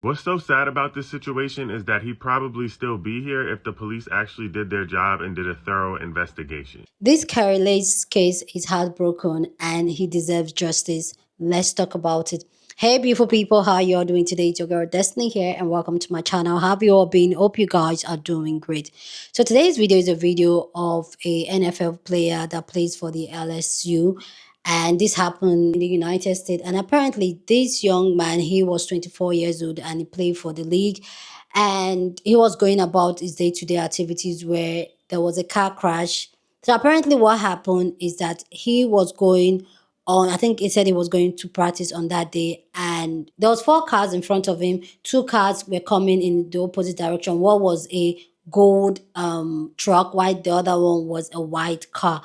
What's so sad about this situation is that he'd probably still be here if the police actually did their job and did a thorough investigation. This Kyren Lacy case is heartbroken and he deserves justice. Let's talk about it. Hey beautiful people, how you all doing today? It's your girl Destiny here and welcome to my channel. How have you all been? Hope you guys are doing great. So today's video is a video of a NFL player that plays for the LSU, and this happened in the United States. And apparently this young man, he was 24 years old and he played for the league, and he was going about his day-to-day activities where there was a car crash. So apparently what happened is that he was going on, I think he said he was going to practice on that day, and there was 4 cars in front of him. 2 cars were coming in the opposite direction. One was a gold truck, while the other one was a white car.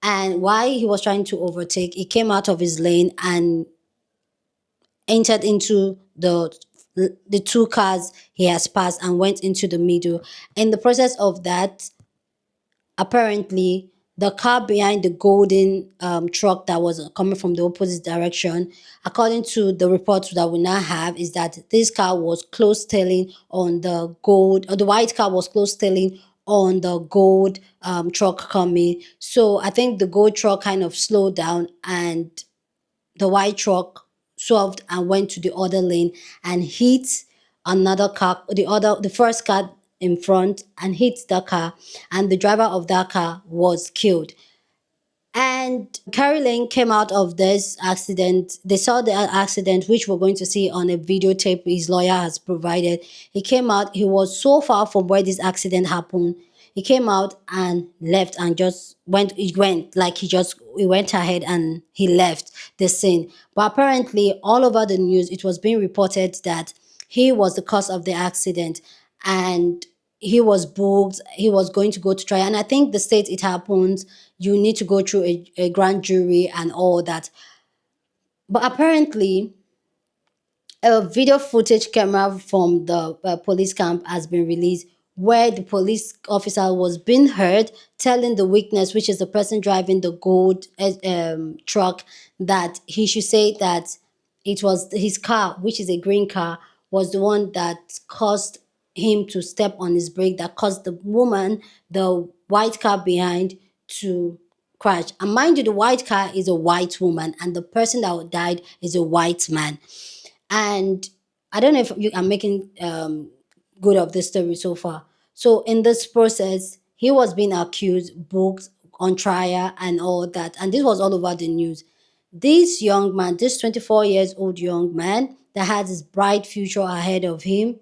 And while he was trying to overtake, he came out of his lane and entered into the 2 cars he has passed and went into the middle. In the process of that, apparently the car behind the golden truck that was coming from the opposite direction, according to the reports that we now have, is that this car was close tailing on the gold, or the white car was close tailing on the gold truck coming. So I think the gold truck kind of slowed down and the white truck swerved and went to the other lane and hit another car, the first car in front, and hit the car, and the driver of that car was killed. And Kyren Lacy came out of this accident. They saw the accident, which we're going to see on a videotape his lawyer has provided. He came out, he was so far from where this accident happened. He came out and left and just he went ahead and he left the scene. But apparently all over the news, it was being reported that he was the cause of the accident, and he was booked, he was going to go to trial. And I think the state it happens, you need to go through a grand jury and all that. But apparently a video footage camera from the police camp has been released, where the police officer was being heard telling the witness, which is the person driving the gold truck, that he should say that it was his car, which is a green car, was the one that caused him to step on his brake, that caused the woman, the white car behind, to crash. And mind you, the white car is a white woman and the person that died is a white man. And I don't know if I'm making good of this story so far. So in this process, he was being accused, booked, on trial and all that. And this was all over the news. This young man, this 24 years old young man that has his bright future ahead of him,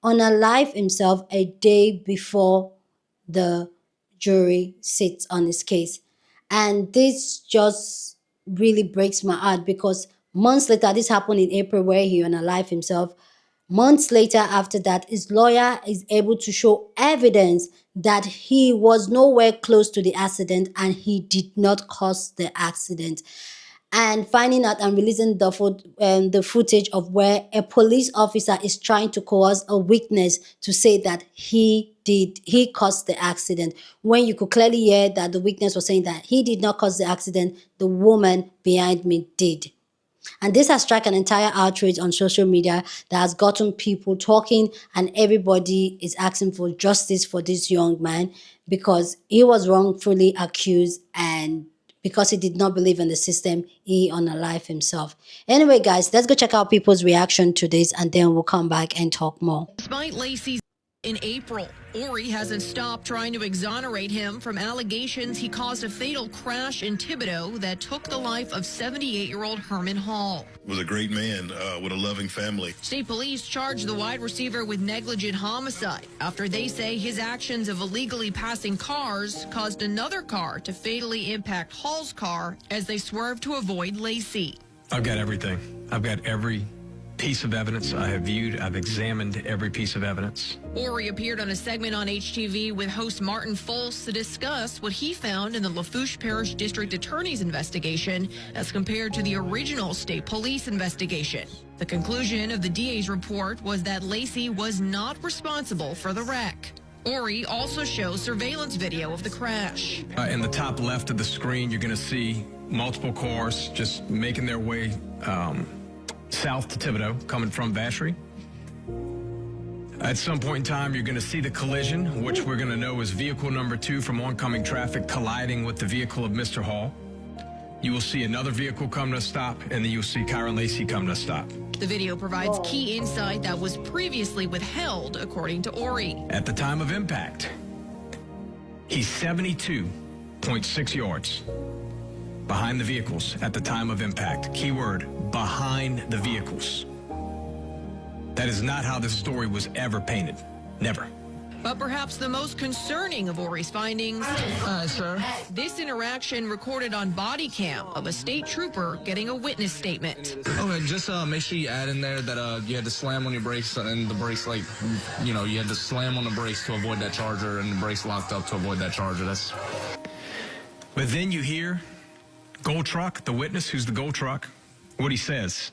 unalived himself a day before the jury sits on his case. And this just really breaks my heart, because months later, this happened in April, where he unalived himself. Months later after that, his lawyer is able to show evidence that he was nowhere close to the accident and he did not cause the accident. And finding out and releasing the footage of where a police officer is trying to coerce a witness to say that he caused the accident, when you could clearly hear that the witness was saying that he did not cause the accident, the woman behind me did. And this has struck an entire outrage on social media that has gotten people talking, and everybody is asking for justice for this young man, because he was wrongfully accused, and because he did not believe in the system, he unalived himself. Anyway, guys, let's go check out people's reaction to this, and then we'll come back and talk more. Despite Lacy's in April, Ori hasn't stopped trying to exonerate him from allegations he caused a fatal crash in Thibodaux that took the life of 78-year-old Herman Hall. Was a great man with a loving family. State police charged the wide receiver with negligent homicide after they say his actions of illegally passing cars caused another car to fatally impact Hall's car as they swerved to avoid Lacy. I've got everything. I've got every piece of evidence I have viewed. I've examined every piece of evidence. Ori appeared on a segment on HTV with host Martin Folse to discuss what he found in the Lafourche Parish District Attorney's investigation as compared to the original state police investigation. The conclusion of the DA's report was that Lacy was not responsible for the wreck. Ori also shows surveillance video of the crash. In the top left of the screen, you're going to see multiple cars just making their way south to Thibodaux, coming from Vacherie. At some point in time, you're going to see the collision, which we're going to know is vehicle number 2 from oncoming traffic colliding with the vehicle of Mr. Hall. You will see another vehicle come to a stop, and then you'll see Kyren Lacy come to a stop. The video provides key insight that was previously withheld, according to Ori. At the time of impact, he's 72.6 yards behind the vehicles at the time of impact. Keyword, behind the vehicles. That is not how this story was ever painted. Never. But perhaps the most concerning of Ori's findings, sir. this interaction recorded on body cam of a state trooper getting a witness statement. Okay, just make sure you add in there that you had to slam on your brakes, and the brakes, like, you had to slam on the brakes to avoid that charger, and the brakes locked up to avoid that charger. But then you hear Gold Truck, the witness who's the Gold Truck, what he says.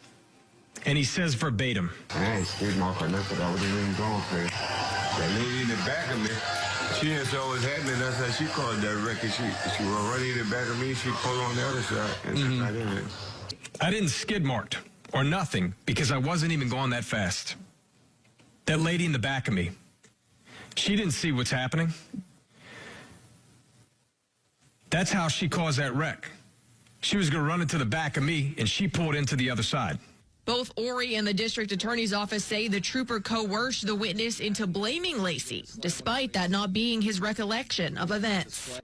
And he says verbatim. I ain't scared my car nothing. I wasn't even going for it. That lady in the back of me, she didn't saw what was happening. That's how she called that wreck. She was running in the back of me. She pulled on the other side. And I didn't. I didn't skid marked or nothing because I wasn't even going that fast. That lady in the back of me, she didn't see what's happening. That's how she caused that wreck. She was going to run into the back of me, and she pulled into the other side. Both Ori and the district attorney's office say the trooper coerced the witness into blaming Lacy, despite that not being his recollection of events.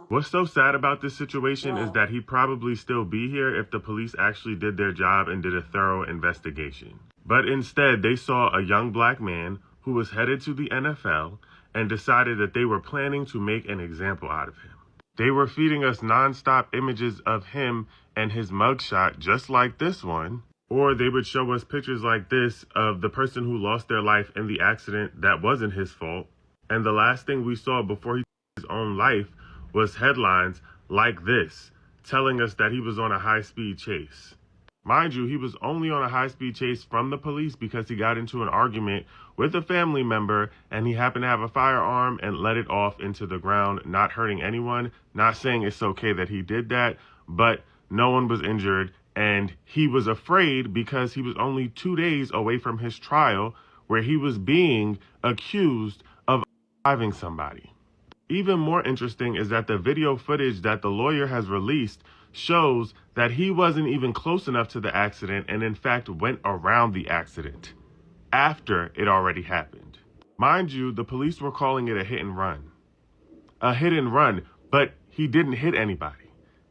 What's so sad about this situation is that he'd probably still be here if the police actually did their job and did a thorough investigation. But instead, they saw a young black man who was headed to the NFL and decided that they were planning to make an example out of him. They were feeding us nonstop images of him and his mugshot, just like this one. Or they would show us pictures like this of the person who lost their life in the accident that wasn't his fault. And the last thing we saw before he took his own life was headlines like this, telling us that he was on a high-speed chase. Mind you, he was only on a high-speed chase from the police because he got into an argument with a family member and he happened to have a firearm and let it off into the ground, not hurting anyone. Not saying it's okay that he did that, but no one was injured. And he was afraid because he was only 2 days away from his trial where he was being accused of driving somebody. Even more interesting is that the video footage that the lawyer has released shows that he wasn't even close enough to the accident and in fact went around the accident after it already happened. Mind you, the police were calling it a hit and run. A hit and run, but he didn't hit anybody.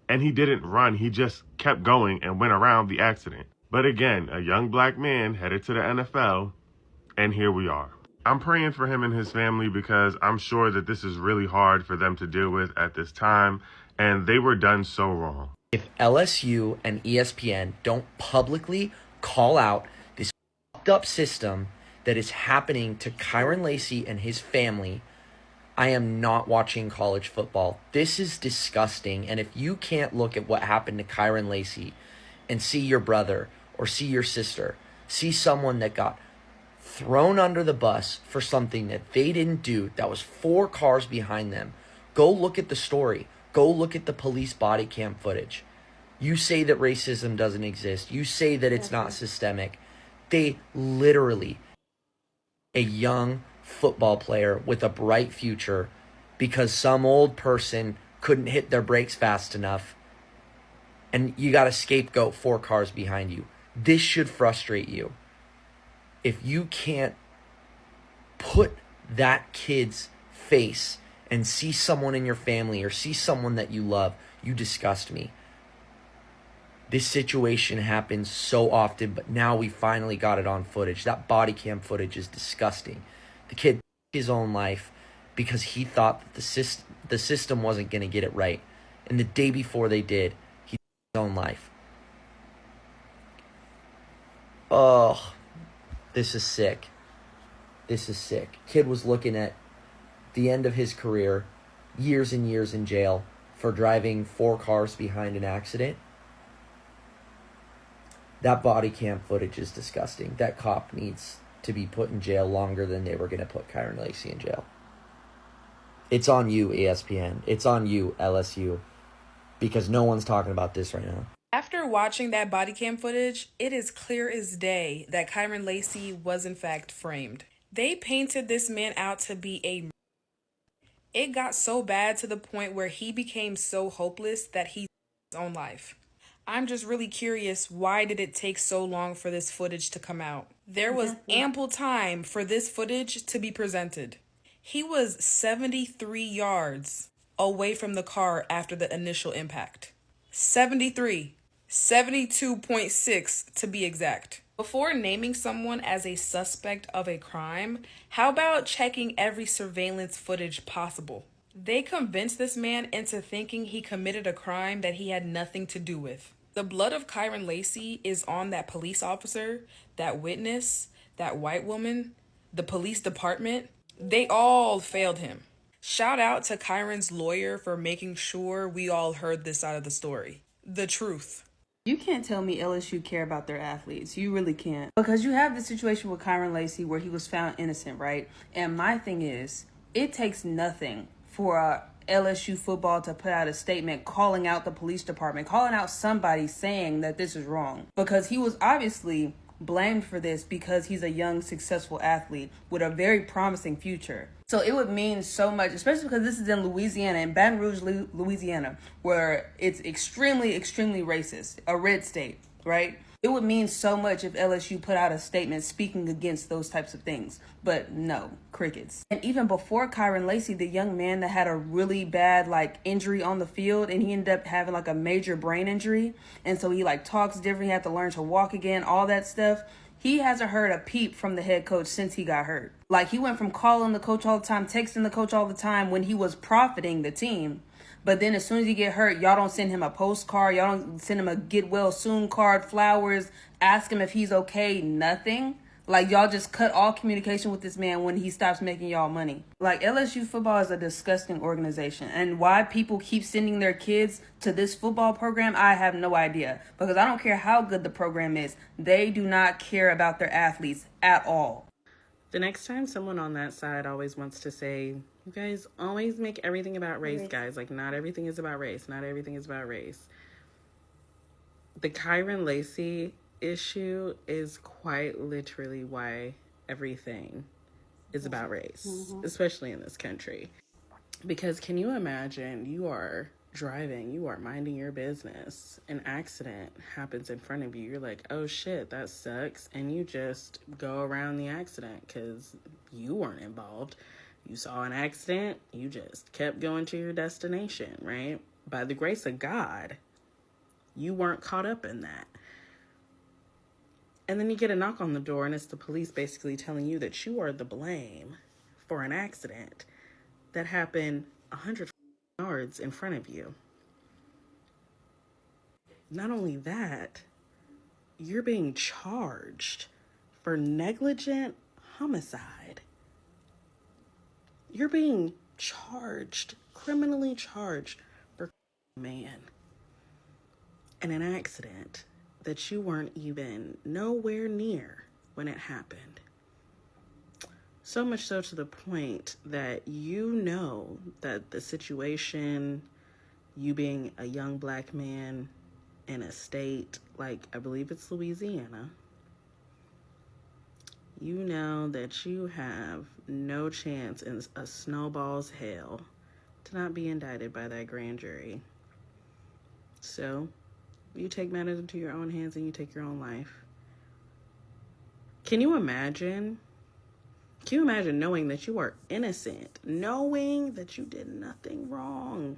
And he didn't run, he just kept going and went around the accident. But again, a young black man headed to the NFL, and here we are. I'm praying for him and his family because I'm sure that this is really hard for them to deal with at this time, and they were done so wrong. If LSU and ESPN don't publicly call out this fucked up system that is happening to Kyren Lacy and his family, I am not watching college football. This is disgusting. And if you can't look at what happened to Kyren Lacy and see your brother or see your sister, see someone that got thrown under the bus for something that they didn't do, that was 4 cars behind them, go look at the story. Go look at the police body cam footage. You say that racism doesn't exist. You say that it's not systemic. They literally, a young football player with a bright future because some old person couldn't hit their brakes fast enough and you got a scapegoat 4 cars behind you. This should frustrate you. If you can't put that kid's face and see someone in your family or see someone that you love, you disgust me. This situation happens so often, but now we finally got it on footage. That body cam footage is disgusting. The kid took his own life because he thought that the system wasn't going to get it right. And the day before they did, he took his own life. Oh, this is sick. This is sick. Kid was looking at the end of his career, years and years in jail for driving 4 cars behind an accident. That body cam footage is disgusting. That cop needs to be put in jail longer than they were going to put Kyren Lacy in jail. It's on you, ESPN. It's on you, LSU. Because no one's talking about this right now. After watching that body cam footage, it is clear as day that Kyren Lacy was in fact framed. They painted this man out to be a... It got so bad to the point where he became so hopeless that he took his own life. I'm just really curious, why did it take so long for this footage to come out? There was ample time for this footage to be presented. He was 73 yards away from the car after the initial impact. 73. 72.6 to be exact. Before naming someone as a suspect of a crime, how about checking every surveillance footage possible? They convinced this man into thinking he committed a crime that he had nothing to do with. The blood of Kyren Lacy is on that police officer, that witness, that white woman, the police department. They all failed him. Shout out to Kyren's lawyer for making sure we all heard this side of the story. The truth. You can't tell me LSU care about their athletes. You really can't. Because you have the situation with Kyren Lacy where he was found innocent, right? And my thing is, it takes nothing for LSU football to put out a statement calling out the police department, calling out somebody saying that this is wrong. Because he was obviously blamed for this because he's a young, successful athlete with a very promising future. So it would mean so much, especially because this is in Louisiana, in Baton Rouge, Louisiana, where it's extremely, extremely racist, a red state, right? It would mean so much if LSU put out a statement speaking against those types of things. But no, crickets. And even before Kyren Lacy, the young man that had a really bad injury on the field, and he ended up having a major brain injury. And so he talks different, he had to learn to walk again, all that stuff. He hasn't heard a peep from the head coach since he got hurt. He went from calling the coach all the time, texting the coach all the time when he was profiting the team. But then as soon as he get hurt, y'all don't send him a postcard. Y'all don't send him a get well soon card, flowers, ask him if he's okay, nothing. Y'all just cut all communication with this man when he stops making y'all money. LSU football is a disgusting organization. And why people keep sending their kids to this football program, I have no idea. Because I don't care how good the program is. They do not care about their athletes at all. The next time someone on that side always wants to say, you guys always make everything about race, guys. Not everything is about race. Not everything is about race. The Kyren Lacy issue is quite literally why everything is about race, especially in this country. Because can you imagine, you are driving, you are minding your business, an accident happens in front of you, you're like, oh shit, that sucks, and you just go around the accident because you weren't involved. You saw an accident, you just kept going to your destination, right? By the grace of God, you weren't caught up in that. And then you get a knock on the door and it's the police basically telling you that you are the blame for an accident that happened 100 yards in front of you. Not only that, you're being charged for negligent homicide. You're being charged, criminally charged for a man in an accident that you weren't even nowhere near when it happened. So much so to the point that you know that the situation, you being a young black man in a state like, I believe it's Louisiana, you know that you have no chance in a snowball's hell to not be indicted by that grand jury. So you take matters into your own hands and you take your own life. Can you imagine knowing that you are innocent, knowing that you did nothing wrong,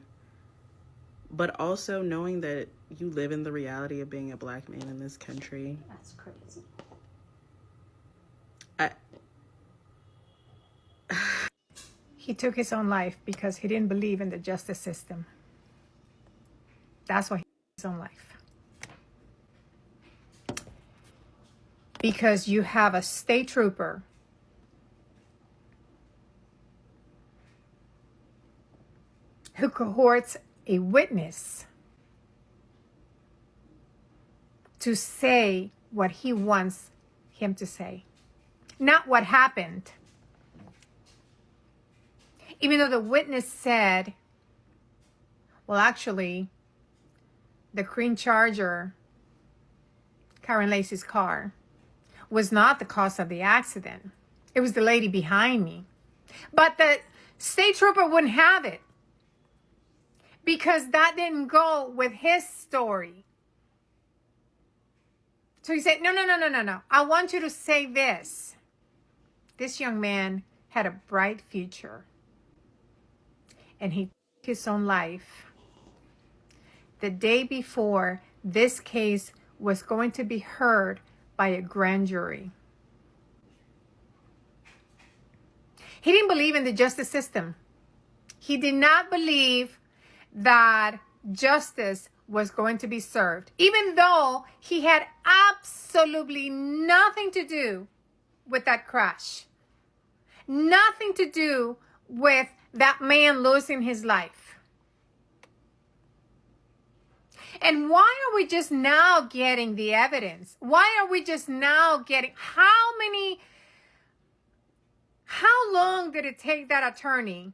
but also knowing that you live in the reality of being a black man in this country? That's crazy. He took his own life because he didn't believe in the justice system. That's why he took his own life. Because you have a state trooper who cohorts a witness to say what he wants him to say, not what happened. Even though the witness said, well, actually, the cream charger, Kyren Lacy's car, was not the cause of the accident. It was the lady behind me. But the state trooper wouldn't have it because that didn't go with his story. So he said, no. I want you to say this. This young man had a bright future, and he took his own life the day before this case was going to be heard by a grand jury. He didn't believe in the justice system. He did not believe that justice was going to be served, even though he had absolutely nothing to do with that crash. Nothing to do with that man losing his life. And why are we just now getting the evidence? Why are we just now getting, how long did it take that attorney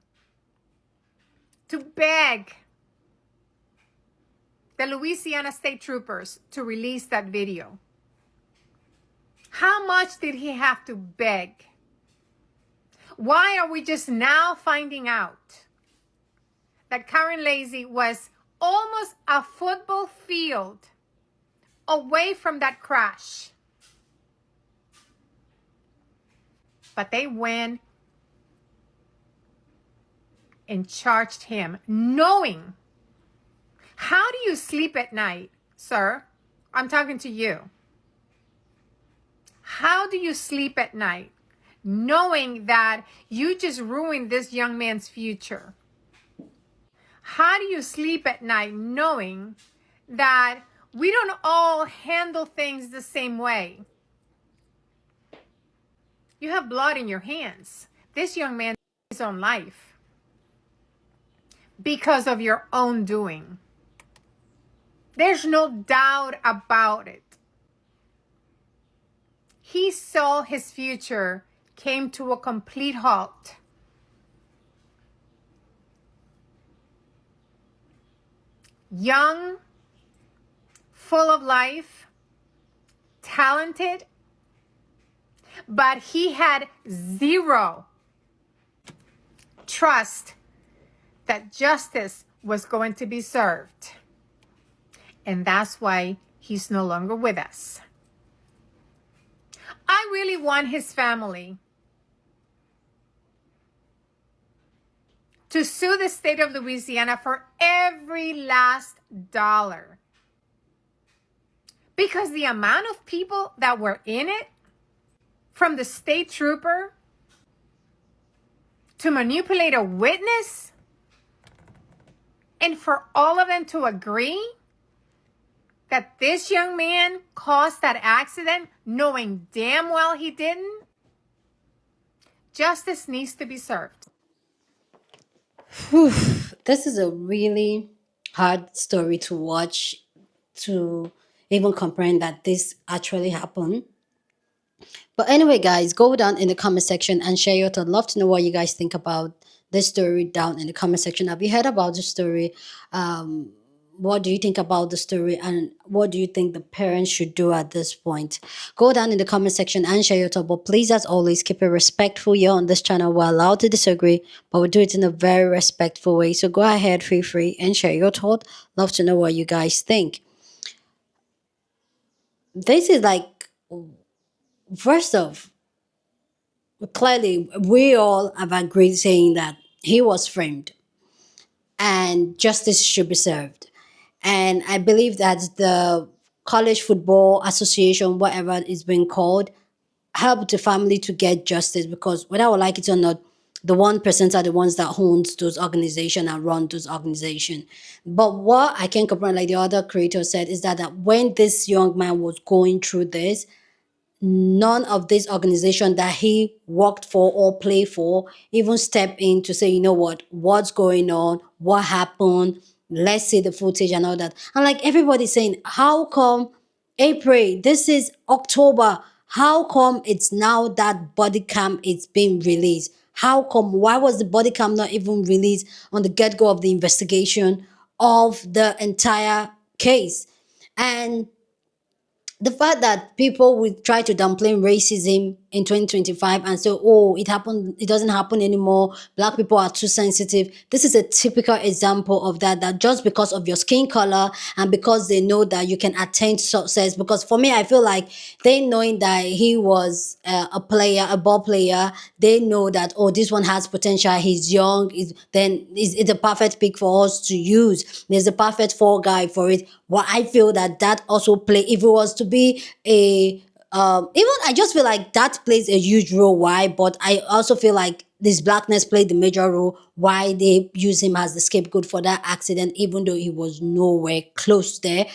to beg the Louisiana State Troopers to release that video? How much did he have to beg? Why are we just now finding out that Kyren Lacy was almost a football field away from that crash? But they went and charged him, knowing. How do you sleep at night, sir? I'm talking to you. How do you sleep at night knowing that you just ruined this young man's future? How do you sleep at night knowing that we don't all handle things the same way? You have blood in your hands. This young man took his own life because of your own doing. There's no doubt about it. He saw his future came to a complete halt. Young, full of life, talented, but he had zero trust that justice was going to be served. And that's why he's no longer with us. I really want his family to sue the state of Louisiana for every last dollar. Because the amount of people that were in it, from the state trooper to manipulate a witness, and for all of them to agree that this young man caused that accident, knowing damn well he didn't, justice needs to be served. Whew. This is a really hard story to watch, to even comprehend that this actually happened. But anyway, guys, go down in the comment section and share your thoughts. I'd love to know what you guys think about this story down in the comment section. Have you heard about the story? What do you think about the story, and what do you think the parents should do at this point? Go down in the comment section and share your thoughts. But please, as always, keep it respectful. Here on this channel, we're allowed to disagree, but we do it in a very respectful way. So go ahead, feel free, and share your thoughts. Love to know what you guys think. This is like, first off, clearly we all have agreed saying that he was framed and justice should be served. And I believe that the College Football Association, whatever it's been called, helped the family to get justice, because whether I like it or not, the 1% are the ones that owns those organizations and run those organizations. But what I can comprehend, like the other creator said, is that when this young man was going through this, none of this organization that he worked for or played for even step in to say, you know what's going on, what happened, let's see the footage and all that. And like everybody's saying, how come April, this is October, how come it's now that body cam is being released? How come, why was the body cam not even released on the get-go of the investigation of the entire case. And the fact that people will try to downplay racism in 2025 and say, oh, it happened, it doesn't happen anymore, black people are too sensitive. This is a typical example of that just because of your skin color and because they know that you can attain success. Because for me, I feel like they knowing that he was a player, a ball player, they know that, oh, this one has potential, he's young, then it's a perfect pick for us to use. There's a perfect fall guy for it. Well, I feel that also play, if it was to be a even I just feel like that plays a huge role. Why? But I also feel like this blackness played the major role why they use him as the scapegoat for that accident, even though he was nowhere close there.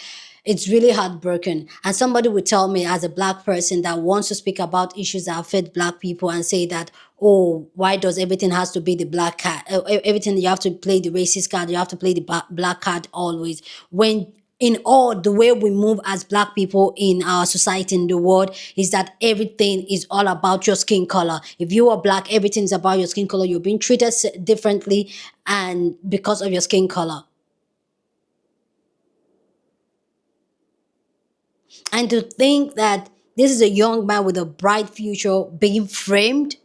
It's really heartbroken. And somebody would tell me, as a black person that wants to speak about issues that affect black people, and say that, oh, why does everything has to be the black card? Everything you have to play the racist card, you have to play the black card always. When in all the way we move as black people in our society, in the world, is that everything is all about your skin color. If you are black, everything is about your skin color. You're being treated differently, and because of your skin color. And to think that this is a young man with a bright future being framed,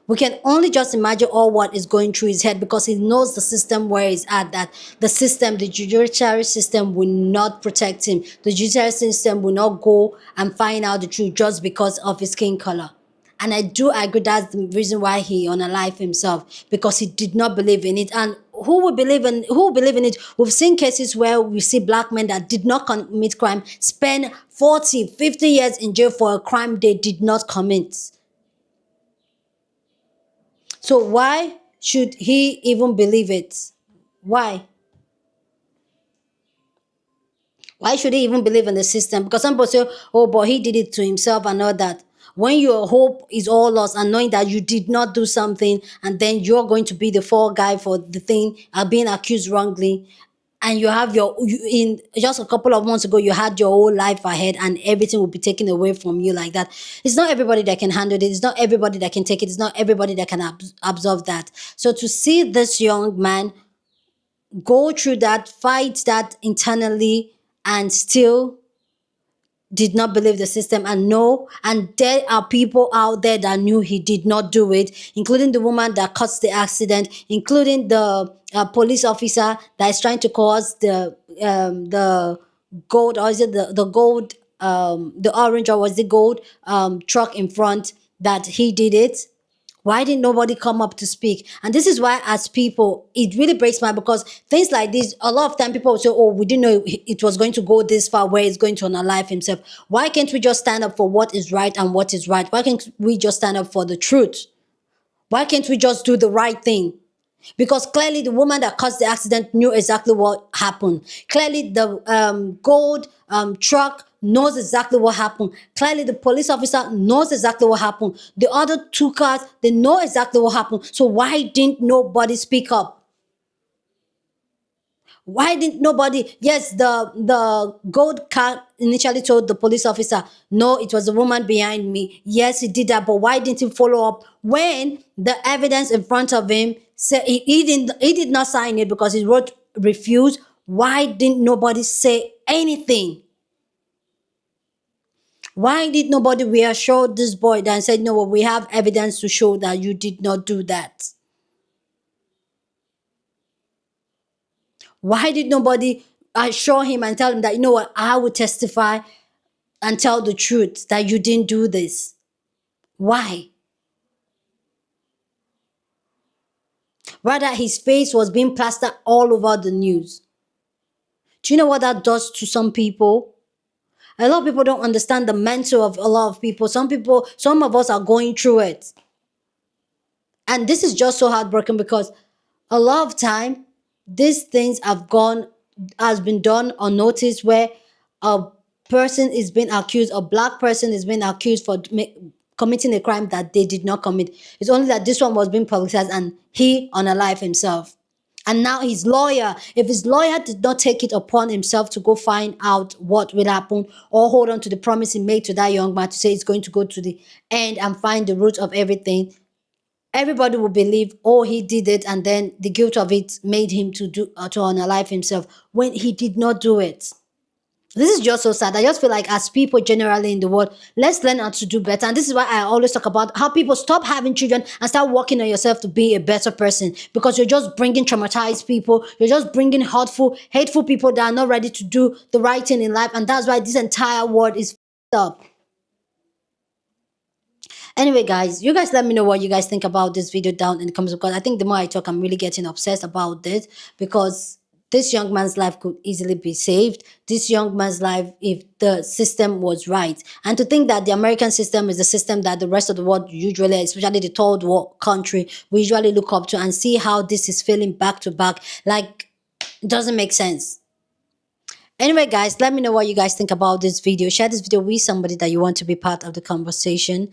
we can only just imagine all what is going through his head, because he knows the system where he's at, that the system, the judiciary system, will not protect him. The judiciary system will not go and find out the truth just because of his skin color. And I do agree that's the reason why he unalived himself, because he did not believe in it. And who will believe in it? We've seen cases where we see black men that did not commit crime spend 40, 50 years in jail for a crime they did not commit. So why should he even believe it? Why? Why should he even believe in the system? Because some people say, oh, but he did it to himself and all that. When your hope is all lost, and knowing that you did not do something, and then you're going to be the fall guy for the thing, being accused wrongly, and you have in just a couple of months ago, you had your whole life ahead, and everything will be taken away from you like that. It's not everybody that can handle it. It's not everybody that can take it. It's not everybody that can absorb that. So to see this young man go through that, fight that internally, and still did not believe the system, and know, and there are people out there that knew he did not do it, including the woman that caused the accident, including the police officer that is trying to cause the gold, or is it the gold, the orange, or was the gold truck in front, that he did it. Why didn't nobody come up to speak? And this is why, as people, it really breaks my, because things like this, a lot of time people will say, oh, we didn't know it was going to go this far, where it's going to unalive himself. Why can't we just stand up for what is right and what is right? Why can't we just stand up for the truth? Why can't we just do the right thing? Because clearly the woman that caused the accident knew exactly what happened. Clearly the gold truck knows exactly what happened. Clearly the police officer knows exactly what happened. The other two cars, they know exactly what happened. So why didn't nobody speak up? Why didn't nobody? Yes, the gold car initially told the police officer, no, it was the woman behind me. Yes, he did that, but why didn't he follow up when the evidence in front of him said he did not sign it because he wrote refuse? Why didn't nobody say anything? Why did nobody reassure this boy and said, no, we have evidence to show that you did not do that? Why did nobody assure him and tell him that, you know what, I will testify and tell the truth that you didn't do this? Why? Rather, his face was being plastered all over the news. Do you know what that does to some people? A lot of people don't understand the mental of a lot of people. Some of us are going through it. And this is just so heartbroken, because a lot of time, these things has been done unnoticed, where a person is being accused, a black person is being accused for committing a crime that they did not commit. It's only that this one was being publicized and he unalived himself. And now his lawyer, if his lawyer did not take it upon himself to go find out what will happen, or hold on to the promise he made to that young man to say he's going to go to the end and find the root of everything, everybody will believe, oh, he did it, and then the guilt of it made him to unalive himself when he did not do it. This is just so sad. I just feel like as people generally in the world, let's learn how to do better. And this is why I always talk about how people stop having children and start working on yourself to be a better person, because you're just bringing traumatized people. You're just bringing hurtful, hateful people that are not ready to do the right thing in life. And that's why this entire world is f***ed up. Anyway, guys, you guys let me know what you guys think about this video down in the comments, because I think the more I talk, I'm really getting obsessed about this, because this young man's life could easily be saved. This young man's life, if the system was right. And to think that the American system is the system that the rest of the world usually, especially the third world country, we usually look up to, and see how this is failing back to back, like, it doesn't make sense. Anyway, guys, let me know what you guys think about this video. Share this video with somebody that you want to be part of the conversation.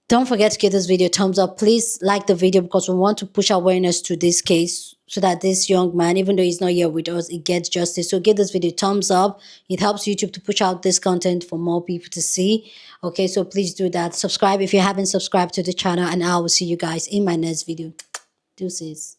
Don't forget to give this video a thumbs up. Please like the video, because we want to push awareness to this case so that this young man, even though he's not here with us, it gets justice. So give this video a thumbs up. It helps YouTube to push out this content for more people to see. Okay, so please do that. Subscribe if you haven't subscribed to the channel, and I will see you guys in my next video. Deuces.